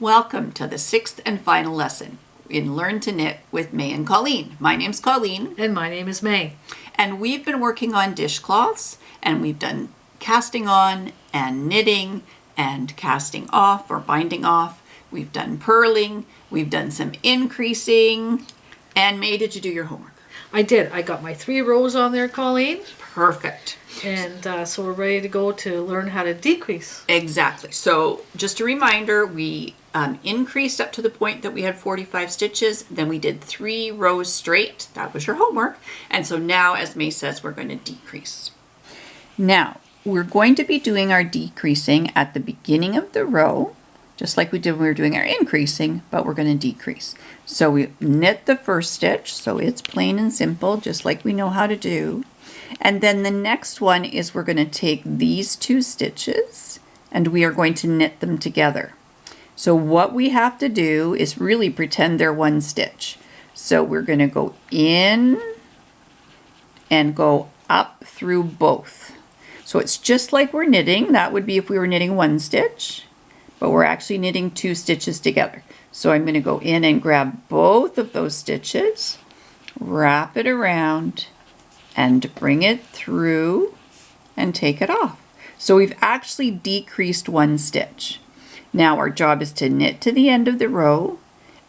Welcome to the sixth and final lesson in Learn to Knit with May and Colleen. My name's Colleen. And my name is May. And we've been working on dishcloths, and we've done casting on and knitting and casting off or binding off. We've done purling, we've done some increasing. And May, did you do your homework? I did. I got my 3 rows on there, Colleen. Perfect. And so we're ready to go to learn how to decrease. Exactly. So just a reminder, we increased up to the point that we had 45 stitches. Then we did 3 rows straight. That was your homework. And so now, as May says, we're going to decrease. Now, we're going to be doing our decreasing at the beginning of the row, just like we did when we were doing our increasing, but we're going to decrease. So we knit the first stitch, so it's plain and simple, just like we know how to do. And then the next one is we're going to take these 2 stitches and we are going to knit them together. So what we have to do is really pretend they're one stitch. So we're going to go in and go up through both. So it's just like we're knitting. That would be if we were knitting 1 stitch, but we're actually knitting 2 stitches together. So I'm going to go in and grab both of those stitches, wrap it around, and bring it through and take it off. So we've actually decreased 1 stitch. Now our job is to knit to the end of the row,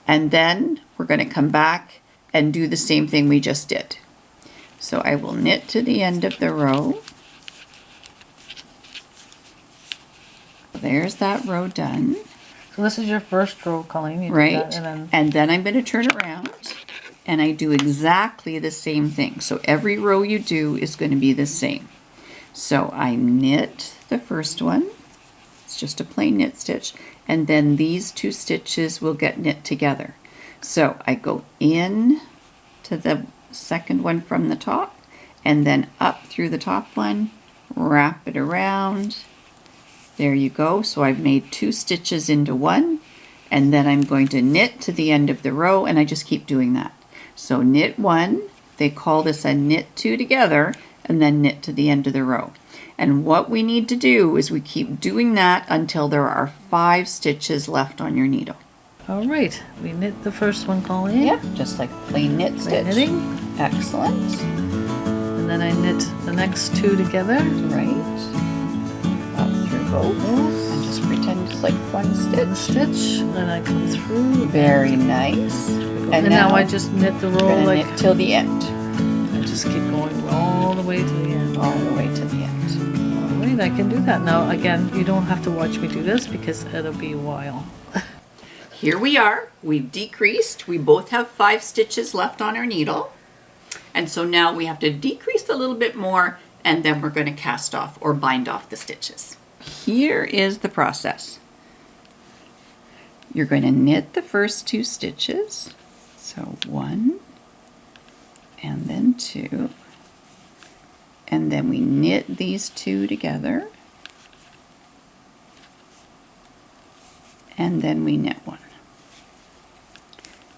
and then we're going to come back and do the same thing we just did. So I will knit to the end of the row. There's that row done. So this is your first row, Colleen. You right. Did that, and then I'm going to turn around and I do exactly the same thing. So every row you do is going to be the same. So I knit the first one. It's just a plain knit stitch. And then these 2 stitches will get knit together. So I go in to the second one from the top and then up through the top one, wrap it around. There you go. So I've made 2 stitches into one, and then I'm going to knit to the end of the row, and I just keep doing that. So knit 1, they call this a knit 2 together, and then knit to the end of the row. And what we need to do is we keep doing that until there are 5 stitches left on your needle. All right, we knit the first one, Colleen. Yeah, just like plain knit stitch. Knitting. Excellent. And then I knit the next 2 together. Right. Up through both. And just pretend it's like 1 stitch. Then I come through. Very nice. And now I just knit the row like knit till the end. I just keep going all the way to the end. All the way to the end. All right, I can do that. Now again, you don't have to watch me do this because it'll be a while. Here we are. We've decreased. We both have 5 stitches left on our needle. And so now we have to decrease a little bit more, and then we're going to cast off or bind off the stitches. Here is the process. You're going to knit the first 2 stitches. So 1 and then 2. And then we knit these 2 together. And then we knit 1.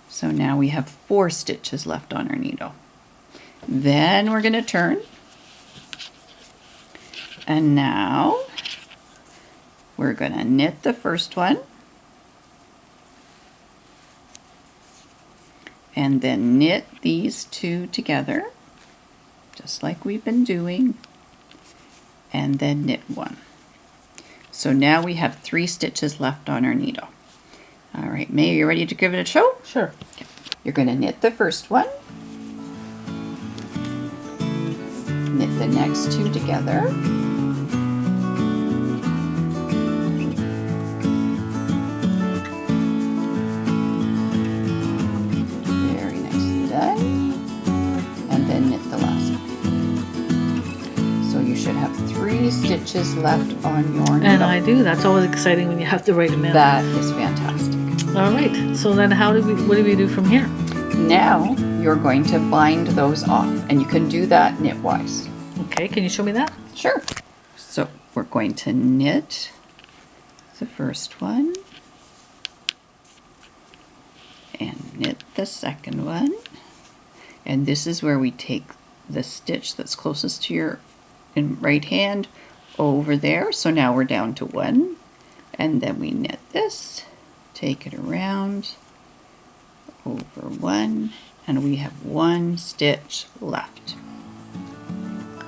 So now we have 4 stitches left on our needle. Then we're going to turn. And now we're going to knit the first one. And then knit these 2 together, just like we've been doing. And then knit 1. So now we have 3 stitches left on our needle. All right, May, are you ready to give it a show? Sure. Okay. You're going to knit the first one. Knit the next 2 together. Very nicely done. And then knit the last one. So you should have 3 stitches left on your needle. And I do. That's always exciting when you have the right amount. That is fantastic. All right. So then what do we do from here? Now you're going to bind those off, and you can do that knitwise. Okay, can you show me that? Sure. So we're going to knit the first one and knit the second one, and this is where we take the stitch that's closest to your right hand over there. So now we're down to 1, and then we knit this take it around, over one, and we have one stitch left.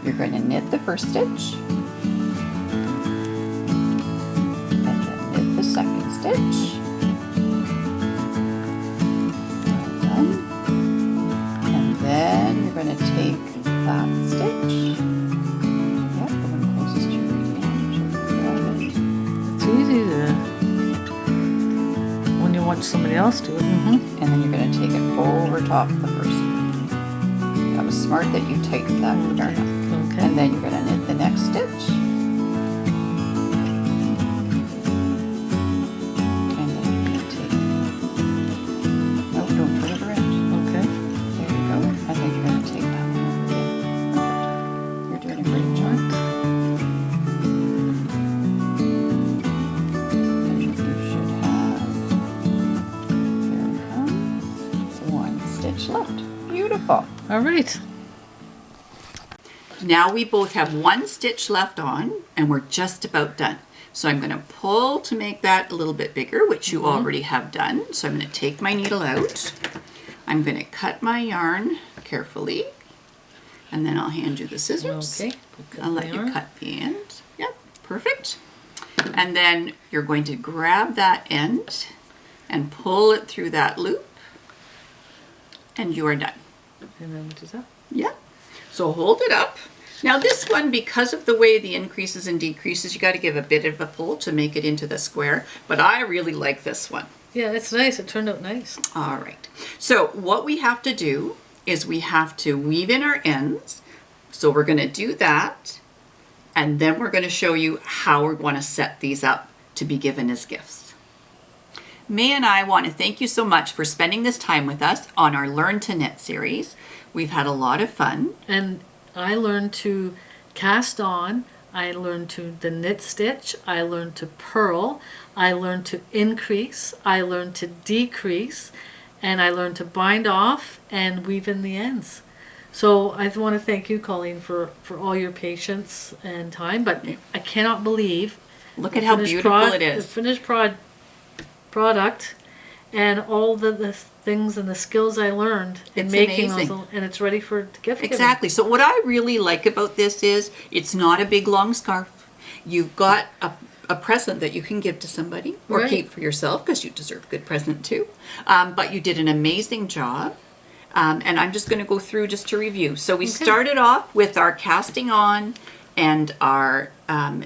You're going to knit the first stitch, and then knit the second stitch. Well done. And then you're going to take that stitch. Yep, the one closest to your right hand. Grab it. It's easy to, when you watch somebody else do it. And then you're going to take it over top the first one. That was smart that you tightened that yarn up. Okay. And then you're going to knit the next stitch. And then you're going to take, nope, don't turn it around. Okay. There you go. And then you're going to take that one over again. You're doing a great job. And you should have, here it comes, one stitch left. Beautiful. All right. Now we both have one stitch left on and we're just about done. So I'm going to pull to make that a little bit bigger, which you already have done. So I'm going to take my needle out. I'm going to cut my yarn carefully and then I'll hand you the scissors. Okay. I'll let you cut the end. Yep, perfect. And then you're going to grab that end and pull it through that loop and you are done. And then what is that? Yeah. So hold it up. Now this one, because of the way the increases and decreases, you got to give a bit of a pull to make it into the square. But I really like this one. Yeah, it's nice. It turned out nice. All right. So what we have to do is we have to weave in our ends. So we're going to do that. And then we're going to show you how we want to set these up to be given as gifts. May and I want to thank you so much for spending this time with us on our Learn to Knit series. We've had a lot of fun. And I learned to cast on, I learned to the knit stitch, I learned to purl, I learned to increase, I learned to decrease, and I learned to bind off and weave in the ends. So I want to thank you, Colleen, for all your patience and time, but I cannot believe Look at how beautiful it the is. finished product and all the things and the skills I learned in It's making amazing. those, and it's ready for gift giving. Exactly. So what I really like about this is it's not a big long scarf. You've got a present that you can give to somebody or Right. keep for yourself because you deserve a good present too. But you did an amazing job. And I'm just going to go through just to review. So we started off with our casting on and our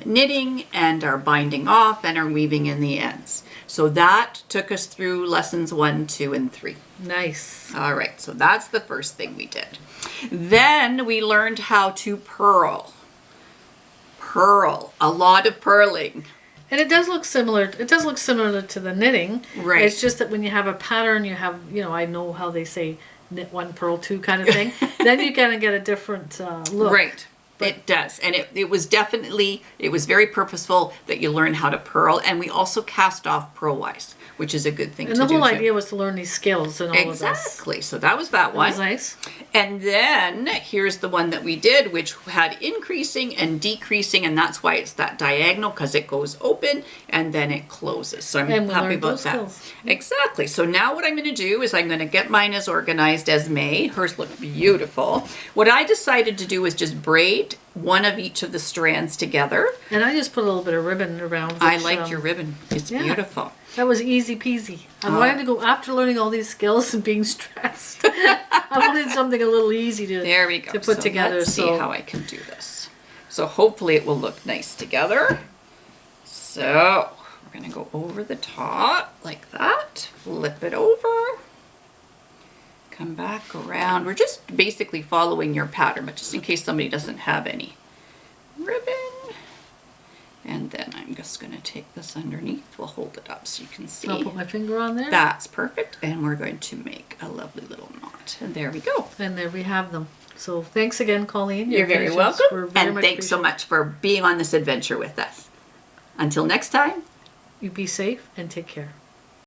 knitting and our binding off and our weaving in the ends. So that took us through lessons 1, 2, and 3. Nice. All right, so that's the first thing we did. Then we learned how to purl. Purl, a lot of purling. And it does look similar. It does look similar to the knitting. Right. It's just that when you have a pattern, you have, I know how they say knit one, purl two kind of thing. Then you kind of get a different look. Right. It does. And it was definitely, it was very purposeful that you learn how to purl. And we also cast off purlwise, which is a good thing to do. And the whole too. idea was to learn these skills and all of this. Exactly. So that was that That one. was nice. And then here's the one that we did, which had increasing and decreasing, and that's why it's that diagonal, because it goes open and then it closes. So I'm And we happy learned about those that. skills. Exactly. So now what I'm going to do is I'm going to get mine as organized as May. Hers look beautiful. What I decided to do is just braid one of each of the strands together. And I just put a little bit of ribbon around. I which, like your ribbon. It's yeah. beautiful. That was easy peasy. I wanted to go, after learning all these skills and being stressed, I wanted something a little easy to, There we go. to put So together. Let's see so how I can do this. So hopefully it will look nice together. So we're going to go over the top like that. Flip it over. Come back around. We're just basically following your pattern, but just in case somebody doesn't have any ribbon. And then I'm just going to take this underneath. We'll hold it up so you can see. I'll put my finger on there. That's perfect. And we're going to make a lovely little knot. And there we go. And there we have them. So thanks again, Colleen. You're Your very patience welcome. were very And much thanks so appreciated. much for being on this adventure with us. Until next time. You be safe and take care.